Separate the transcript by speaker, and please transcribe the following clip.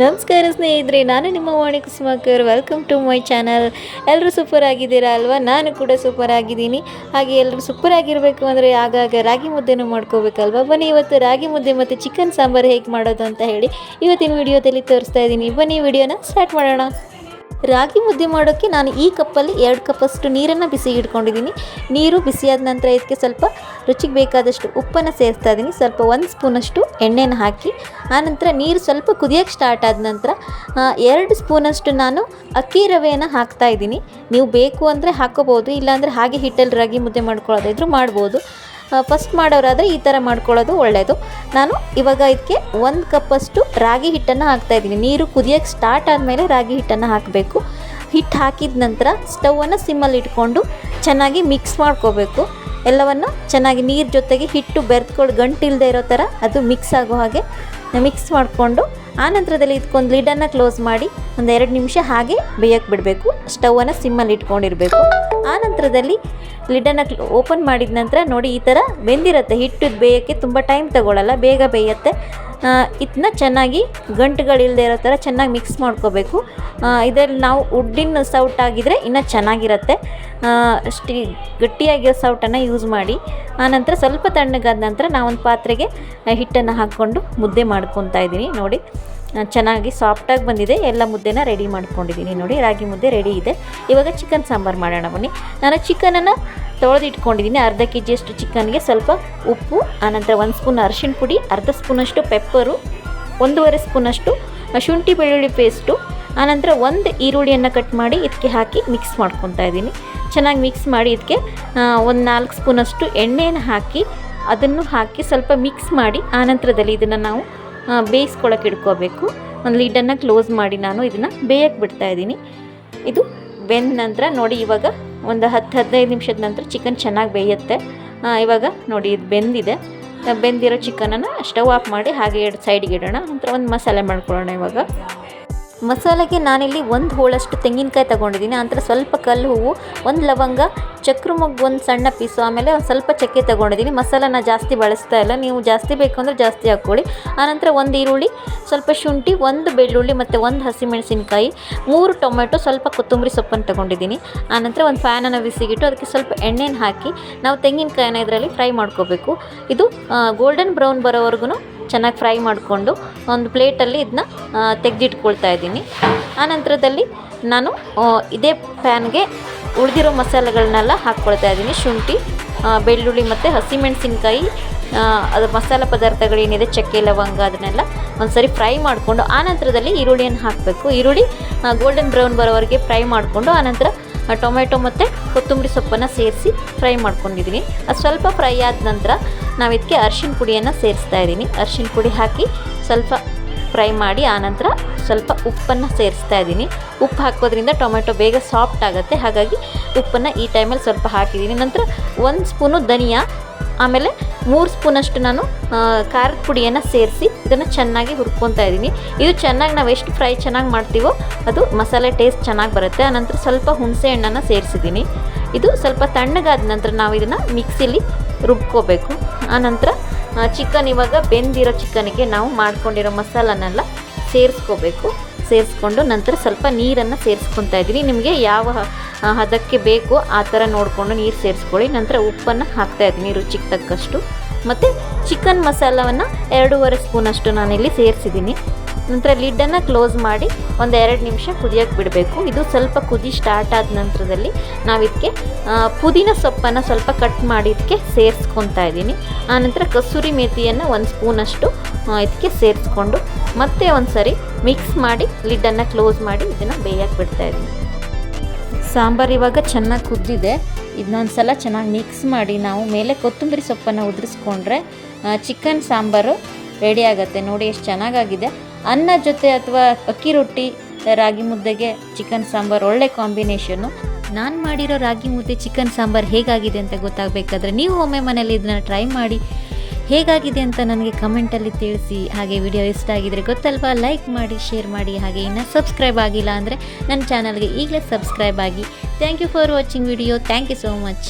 Speaker 1: ನಮಸ್ಕಾರ ಸ್ನೇಹಿತರೆ, ನಾನು ನಿಮ್ಮ Vani Kusumakar. Welcome to my channel. ಎಲ್ಲರೂ ಸೂಪರ್ ಆಗಿದ್ದೀರಾ ಅಲ್ವಾ? ನಾನು ಕೂಡ ಸೂಪರ್ ಆಗಿದ್ದೀನಿ. ಹಾಗೆ ಎಲ್ಲರೂ ಸೂಪರ್ ಆಗಿರಬೇಕು ಅಂದರೆ ಆಗಾಗ ರಾಗಿ ಮುದ್ದೆನೂ ಮಾಡ್ಕೋಬೇಕಲ್ವಾ? ಬನ್ನಿ ಇವತ್ತು ರಾಗಿ ಮುದ್ದೆ ಮತ್ತು ಚಿಕನ್ ಸಾಂಬಾರು ಹೇಗೆ ಮಾಡೋದು ಅಂತ ಹೇಳಿ ಇವತ್ತಿನ ವಿಡಿಯೋದಲ್ಲಿ ತೋರಿಸ್ತಾ ಇದ್ದೀನಿ. ಬನ್ನಿ ವಿಡಿಯೋನ ಸ್ಟಾರ್ಟ್ ಮಾಡೋಣ. ರಾಗಿ ಮುದ್ದೆ ಮಾಡೋಕ್ಕೆ ನಾನು ಈ ಕಪ್ಪಲ್ಲಿ 2 ಕಪ್ಪಷ್ಟು ನೀರನ್ನು ಬಿಸಿಗೆ ಇಟ್ಕೊಂಡಿದ್ದೀನಿ. ನೀರು ಬಿಸಿಯಾದ ನಂತರ ಇದಕ್ಕೆ ಸ್ವಲ್ಪ ರುಚಿಗೆ ಬೇಕಾದಷ್ಟು ಉಪ್ಪನ್ನು ಸೇರಿಸ್ತಾ ಇದ್ದೀನಿ. ಸ್ವಲ್ಪ 1 ಸ್ಪೂನಷ್ಟು ಎಣ್ಣೆನ ಹಾಕಿ ಆನಂತರ ನೀರು ಸ್ವಲ್ಪ ಕುದಿಯೋಕ್ಕೆ ಸ್ಟಾರ್ಟ್ ಆದ ನಂತರ 2 ಸ್ಪೂನಷ್ಟು ನಾನು ಅಕ್ಕಿ ರವೆಯನ್ನು ಹಾಕ್ತಾ ಇದ್ದೀನಿ. ನೀವು ಬೇಕು ಅಂದರೆ ಹಾಕೋಬೋದು, ಇಲ್ಲಾಂದರೆ ಹಾಗೆ ಹಿಟ್ಟಲ್ಲಿ ರಾಗಿ ಮುದ್ದೆ ಮಾಡ್ಕೊಳ್ಳೋದಿದ್ರು ಮಾಡ್ಬೋದು. ಫಸ್ಟ್ ಮಾಡೋರಾದರೆ ಈ ಥರ ಮಾಡ್ಕೊಳ್ಳೋದು ಒಳ್ಳೆಯದು. ನಾನು ಇವಾಗ ಇದಕ್ಕೆ 1 ಕಪ್ಪಷ್ಟು ರಾಗಿ ಹಿಟ್ಟನ್ನು ಹಾಕ್ತಾಯಿದ್ದೀನಿ. ನೀರು ಕುದಿಯೋಕ್ಕೆ ಸ್ಟಾರ್ಟ್ ಆದಮೇಲೆ ರಾಗಿ ಹಿಟ್ಟನ್ನು ಹಾಕಬೇಕು. ಹಿಟ್ಟು ಹಾಕಿದ ನಂತರ ಸ್ಟವನ್ನು ಸಿಮ್ಮಲ್ಲಿ ಇಟ್ಕೊಂಡು ಚೆನ್ನಾಗಿ ಮಿಕ್ಸ್ ಮಾಡ್ಕೋಬೇಕು. ಎಲ್ಲವನ್ನು ಚೆನ್ನಾಗಿ ನೀರು ಜೊತೆಗೆ ಹಿಟ್ಟು ಬೆರೆತ್ಕೊಂಡು ಗಂಟಿಲ್ಲದೆ ಇರೋ ಥರ ಅದು ಮಿಕ್ಸ್ ಆಗೋ ಹಾಗೆ ಮಿಕ್ಸ್ ಮಾಡಿಕೊಂಡು ಆನಂತರದಲ್ಲಿ ಇದಕ್ಕೊಂದು ಲಿಡನ್ನು ಕ್ಲೋಸ್ ಮಾಡಿ ಒಂದು 2 ನಿಮಿಷ ಹಾಗೆ ಬೇಯಕ್ಕೆ ಬಿಡಬೇಕು. ಸ್ಟವನ್ನು ಸಿಮ್ಮಲ್ಲಿ ಇಟ್ಕೊಂಡಿರಬೇಕು. ಆನಂತರದಲ್ಲಿ ಲಿಡನ್ನು ಓಪನ್ ಮಾಡಿದ ನಂತರ ನೋಡಿ ಈ ಥರ ಬೆಂದಿರುತ್ತೆ. ಹಿಟ್ಟು ಬೇಯೋಕ್ಕೆ ತುಂಬ ಟೈಮ್ ತಗೊಳ್ಳಲ್ಲ, ಬೇಗ ಬೇಯುತ್ತೆ. ಇದನ್ನ ಚೆನ್ನಾಗಿ ಗಂಟುಗಳಿಲ್ಲದೆ ಇರೋ ಥರ ಚೆನ್ನಾಗಿ ಮಿಕ್ಸ್ ಮಾಡ್ಕೋಬೇಕು. ಇದರಲ್ಲಿ ನಾವು ಉಡ್ಡಿನ ಸೌಟ್ ಆಗಿದ್ದರೆ ಇನ್ನೂ ಚೆನ್ನಾಗಿರುತ್ತೆ. ಗಟ್ಟಿಯಾಗಿರೋ ಸೌಟನ್ನು ಯೂಸ್ ಮಾಡಿ. ಆನಂತರ ಸ್ವಲ್ಪ ತಣ್ಣಗಾದ ನಂತರ ನಾವೊಂದು ಪಾತ್ರೆಗೆ ಹಿಟ್ಟನ್ನು ಹಾಕ್ಕೊಂಡು ಮುದ್ದೆ ಮಾಡ್ಕೊತಾ ಇದ್ದೀನಿ. ನೋಡಿ ಚೆನ್ನಾಗಿ ಸಾಫ್ಟಾಗಿ ಬಂದಿದೆ. ಎಲ್ಲ ಮುದ್ದೆನ ರೆಡಿ ಮಾಡ್ಕೊಂಡಿದ್ದೀನಿ. ನೋಡಿ ರಾಗಿ ಮುದ್ದೆ ರೆಡಿ ಇದೆ. ಇವಾಗ ಚಿಕನ್ ಸಾಂಬಾರು ಮಾಡೋಣ ಬನ್ನಿ. ನಾನು ಚಿಕನನ್ನು ತೊಳೆದಿಟ್ಕೊಂಡಿದ್ದೀನಿ. ಅರ್ಧ kg ಅಷ್ಟು ಚಿಕನ್ಗೆ ಸ್ವಲ್ಪ ಉಪ್ಪು, ಆನಂತರ 1 ಸ್ಪೂನ್ ಅರಿಶಿಣ ಪುಡಿ, ಅರ್ಧ ಸ್ಪೂನಷ್ಟು ಪೆಪ್ಪರು, 1.5 ಸ್ಪೂನಷ್ಟು ಶುಂಠಿ ಬೆಳ್ಳುಳ್ಳಿ ಪೇಸ್ಟು, ಆನಂತರ 1 ಈರುಳ್ಳಿಯನ್ನು ಕಟ್ ಮಾಡಿ ಇದಕ್ಕೆ ಹಾಕಿ ಮಿಕ್ಸ್ ಮಾಡ್ಕೊತಾ ಇದ್ದೀನಿ. ಚೆನ್ನಾಗಿ ಮಿಕ್ಸ್ ಮಾಡಿ ಇದಕ್ಕೆ 4 ಸ್ಪೂನಷ್ಟು ಎಣ್ಣೆಯನ್ನು ಹಾಕಿ ಅದನ್ನು ಹಾಕಿ ಸ್ವಲ್ಪ ಮಿಕ್ಸ್ ಮಾಡಿ ಆನಂತರದಲ್ಲಿ ಇದನ್ನು ನಾವು ಬೇಯಿಸ್ಕೊಳ್ಳೋಕೆ ಇಟ್ಕೋಬೇಕು. ಒಂದು ಲೀಡನ್ನು ಕ್ಲೋಸ್ ಮಾಡಿ ನಾನು ಇದನ್ನು ಬೇಯಕ್ಕೆ ಬಿಡ್ತಾಯಿದ್ದೀನಿ. ಇದು ಬೆಂದ ನಂತರ ನೋಡಿ ಇವಾಗ ಒಂದು 10-15 ನಿಮಿಷದ ನಂತರ ಚಿಕನ್ ಚೆನ್ನಾಗಿ ಬೇಯುತ್ತೆ. ಇವಾಗ ನೋಡಿ ಇದು ಬೆಂದಿದೆ. ಬೆಂದಿರೋ ಚಿಕನನ್ನು ಸ್ಟವ್ ಆಫ್ ಮಾಡಿ ಹಾಗೆ ಸೈಡಿಗೆ ಇಡೋಣ. ನಂತರ ಒಂದು ಮಸಾಲೆ ಮಾಡ್ಕೊಳ್ಳೋಣ. ಇವಾಗ ಮಸಾಲೆಗೆ ನಾನಿಲ್ಲಿ 1 ಹೋಳಷ್ಟು ತೆಂಗಿನಕಾಯಿ ತೊಗೊಂಡಿದ್ದೀನಿ. ನಂತರ ಸ್ವಲ್ಪ ಕಲ್ಲು ಹೂವು, 1 ಲವಂಗ, ಚಕ್ರ ಮೊಗ್ಗು 1 ಸಣ್ಣ ಪೀಸು, ಆಮೇಲೆ ಒಂದು ಸ್ವಲ್ಪ ಚಕ್ಕೆ ತೊಗೊಂಡಿದ್ದೀನಿ. ಮಸಾಲೆನ ಜಾಸ್ತಿ ಬಳಸ್ತಾ ಇಲ್ಲ, ನೀವು ಜಾಸ್ತಿ ಬೇಕು ಅಂದರೆ ಜಾಸ್ತಿ ಹಾಕ್ಕೊಳ್ಳಿ. ಆನಂತರ 1 ಈರುಳ್ಳಿ, ಸ್ವಲ್ಪ ಶುಂಠಿ, 1 ಬೆಳ್ಳುಳ್ಳಿ ಮತ್ತು 1 ಹಸಿಮೆಣಸಿನ್ಕಾಯಿ, 3 ಟೊಮೆಟೊ, ಸ್ವಲ್ಪ ಕೊತ್ತಂಬರಿ ಸೊಪ್ಪನ್ನು ತೊಗೊಂಡಿದ್ದೀನಿ. ಆನಂತರ ಒಂದು ಫ್ಯಾನನ್ನು ಬಿಸಿಗಿಟ್ಟು ಅದಕ್ಕೆ ಸ್ವಲ್ಪ ಎಣ್ಣೆನ ಹಾಕಿ ನಾವು ತೆಂಗಿನಕಾಯಿನ ಇದರಲ್ಲಿ ಫ್ರೈ ಮಾಡ್ಕೋಬೇಕು. ಇದು ಗೋಲ್ಡನ್ ಬ್ರೌನ್ ಬರೋವರೆಗೂ ಚೆನ್ನಾಗಿ ಫ್ರೈ ಮಾಡಿಕೊಂಡು ಒಂದು ಪ್ಲೇಟಲ್ಲಿ ಇದನ್ನ ತೆಗೆದಿಟ್ಕೊಳ್ತಾ ಇದ್ದೀನಿ. ಆನಂತರದಲ್ಲಿ ನಾನು ಇದೇ ಪ್ಯಾನ್ಗೆ ಉಳಿದಿರೋ ಮಸಾಲೆಗಳನ್ನೆಲ್ಲ ಹಾಕ್ಕೊಳ್ತಾ ಇದ್ದೀನಿ. ಶುಂಠಿ, ಬೆಳ್ಳುಳ್ಳಿ ಮತ್ತು ಹಸಿಮೆಣಸಿನ್ಕಾಯಿ, ಅದು ಮಸಾಲೆ ಪದಾರ್ಥಗಳೇನಿದೆ ಚಕ್ಕೆ ಲವಂಗ ಅದನ್ನೆಲ್ಲ ಒಂದು ಸರಿ ಫ್ರೈ ಮಾಡಿಕೊಂಡು ಆನಂತರದಲ್ಲಿ ಈರುಳ್ಳಿಯನ್ನು ಹಾಕಬೇಕು. ಈರುಳ್ಳಿ ಗೋಲ್ಡನ್ ಬ್ರೌನ್ ಬರೋವರೆಗೆ ಫ್ರೈ ಮಾಡಿಕೊಂಡು ಆನಂತರ ಟೊಮೆಟೊ ಮತ್ತು ಕೊತ್ತಂಬರಿ ಸೊಪ್ಪನ್ನು ಸೇರಿಸಿ ಫ್ರೈ ಮಾಡ್ಕೊಂಡಿದ್ದೀನಿ. ಅದು ಸ್ವಲ್ಪ ಫ್ರೈ ಆದ ನಂತರ ನಾವು ಇದಕ್ಕೆ ಅರಿಶಿಣ ಪುಡಿಯನ್ನು ಸೇರಿಸ್ತಾ ಇದ್ದೀನಿ. ಅರಿಶಿಣ ಪುಡಿ ಹಾಕಿ ಸ್ವಲ್ಪ ಫ್ರೈ ಮಾಡಿ ಆನಂತರ ಸ್ವಲ್ಪ ಉಪ್ಪನ್ನು ಸೇರಿಸ್ತಾ ಇದ್ದೀನಿ. ಉಪ್ಪು ಹಾಕೋದ್ರಿಂದ ಟೊಮೆಟೊ ಬೇಗ ಸಾಫ್ಟ್ ಆಗುತ್ತೆ, ಹಾಗಾಗಿ ಉಪ್ಪನ್ನು ಈ ಟೈಮಲ್ಲಿ ಸ್ವಲ್ಪ ಹಾಕಿದ್ದೀನಿ. ನಂತರ 1 ಸ್ಪೂನು ಧನಿಯಾ, ಆಮೇಲೆ 3 ಸ್ಪೂನಷ್ಟು ನಾನು ಖಾರದ ಪುಡಿಯನ್ನು ಸೇರಿಸಿ ಇದನ್ನು ಚೆನ್ನಾಗಿ ಹುರ್ಕೊತಾ ಇದ್ದೀನಿ. ಇದು ಚೆನ್ನಾಗಿ ನಾವು ಎಷ್ಟು ಫ್ರೈ ಚೆನ್ನಾಗಿ ಮಾಡ್ತೀವೋ ಅದು ಮಸಾಲೆ ಟೇಸ್ಟ್ ಚೆನ್ನಾಗಿ ಬರುತ್ತೆ. ಆನಂತರ ಸ್ವಲ್ಪ ಹುಣಸೆ ಹಣ್ಣನ್ನು ಸೇರಿಸಿದ್ದೀನಿ. ಇದು ಸ್ವಲ್ಪ ತಣ್ಣಗಾದ ನಂತರ ನಾವು ಇದನ್ನು ಮಿಕ್ಸಿಲಿ ರುಬ್ಕೋಬೇಕು. ಆನಂತರ ಚಿಕನ್ ಇವಾಗ ಬೆಂದಿರೋ ಚಿಕನ್ಗೆ ನಾವು ಮಾಡ್ಕೊಂಡಿರೋ ಮಸಾಲನೆಲ್ಲ ಸೇರಿಸ್ಕೋಬೇಕು. ಸೇರಿಸ್ಕೊಂಡು ನಂತರ ಸ್ವಲ್ಪ ನೀರನ್ನು ಸೇರಿಸ್ಕೊತಾ ಇದ್ದೀನಿ. ನಿಮಗೆ ಯಾವ ಹದಕ್ಕೆ ಬೇಕೋ ಆ ಥರ ನೋಡಿಕೊಂಡು ನೀರು ಸೇರಿಸ್ಕೊಳ್ಳಿ. ನಂತರ ಉಪ್ಪನ್ನು ಹಾಕ್ತಾಯಿದ್ದೀನಿ ರುಚಿಗೆ ತಕ್ಕಷ್ಟು. ಮತ್ತು ಚಿಕನ್ ಮಸಾಲವನ್ನು 2.5 ಸ್ಪೂನಷ್ಟು ನಾನಿಲ್ಲಿ ಸೇರಿಸಿದ್ದೀನಿ. ನಂತರ ಲಿಡ್ಡನ್ನು ಕ್ಲೋಸ್ ಮಾಡಿ ಒಂದು 2 ನಿಮಿಷ ಕುದಿಯೋಕ್ಕೆ ಬಿಡಬೇಕು. ಇದು ಸ್ವಲ್ಪ ಕುದಿ ಸ್ಟಾರ್ಟ್ ಆದ ನಂತರದಲ್ಲಿ ನಾವು ಇದಕ್ಕೆ ಪುದೀನ ಸೊಪ್ಪನ್ನು ಸ್ವಲ್ಪ ಕಟ್ ಮಾಡಿ ಇದಕ್ಕೆ ಸೇರಿಸ್ಕೊತಾ ಇದ್ದೀನಿ. ಆನಂತರ ಕಸೂರಿ ಮೇಥಿಯನ್ನು 1 ಸ್ಪೂನಷ್ಟು ಇದಕ್ಕೆ ಸೇರಿಸ್ಕೊಂಡು ಮತ್ತೆ ಒಂದು ಸರಿ ಮಿಕ್ಸ್ ಮಾಡಿ ಲಿಡ್ಡನ್ನು ಕ್ಲೋಸ್ ಮಾಡಿ ಇದನ್ನು ಬೇಯಕ್ಕೆ ಬಿಡ್ತಾಯಿದ್ದೀನಿ. ಸಾಂಬಾರು ಇವಾಗ ಚೆನ್ನಾಗಿ ಕುದ್ದಿದೆ. ಇದನ್ನೊಂದು ಸಲ ಚೆನ್ನಾಗಿ ಮಿಕ್ಸ್ ಮಾಡಿ ನಾವು ಮೇಲೆ ಕೊತ್ತಂಬರಿ ಸೊಪ್ಪನ್ನು ಉದುರಿಸ್ಕೊಂಡ್ರೆ ಚಿಕನ್ ಸಾಂಬಾರು ರೆಡಿ ಆಗುತ್ತೆ. ನೋಡಿ ಎಷ್ಟು ಚೆನ್ನಾಗಾಗಿದೆ. ಅನ್ನ ಜೊತೆ ಅಥವಾ ಅಕ್ಕಿ ರೊಟ್ಟಿ, ರಾಗಿ ಮುದ್ದೆಗೆ ಚಿಕನ್ ಸಾಂಬಾರು ಒಳ್ಳೆ ಕಾಂಬಿನೇಷನ್ನು. ನಾನು ಮಾಡಿರೋ ರಾಗಿ ಮುದ್ದೆ ಚಿಕನ್ ಸಾಂಬಾರು ಹೇಗಾಗಿದೆ ಅಂತ ಗೊತ್ತಾಗಬೇಕಾದ್ರೆ ನೀವು ಒಮ್ಮೆ ಮನೇಲಿ ಇದನ್ನ ಟ್ರೈ ಮಾಡಿ ಹೇಗಾಗಿದೆ ಅಂತ ನನಗೆ ಕಮೆಂಟಲ್ಲಿ ತಿಳಿಸಿ. ಹಾಗೆ ವಿಡಿಯೋ ಇಷ್ಟ ಆಗಿದರೆ ಗೊತ್ತಲ್ವಾ, ಲೈಕ್ ಮಾಡಿ, ಶೇರ್ ಮಾಡಿ. ಹಾಗೆ ಇನ್ನೂ ಸಬ್ಸ್ಕ್ರೈಬ್ ಆಗಿಲ್ಲ ಅಂದರೆ ನನ್ನ ಚಾನಲ್ಗೆ ಈಗಲೇ ಸಬ್ಸ್ಕ್ರೈಬ್ ಆಗಿ. Thank you for watching video. Thank you so much.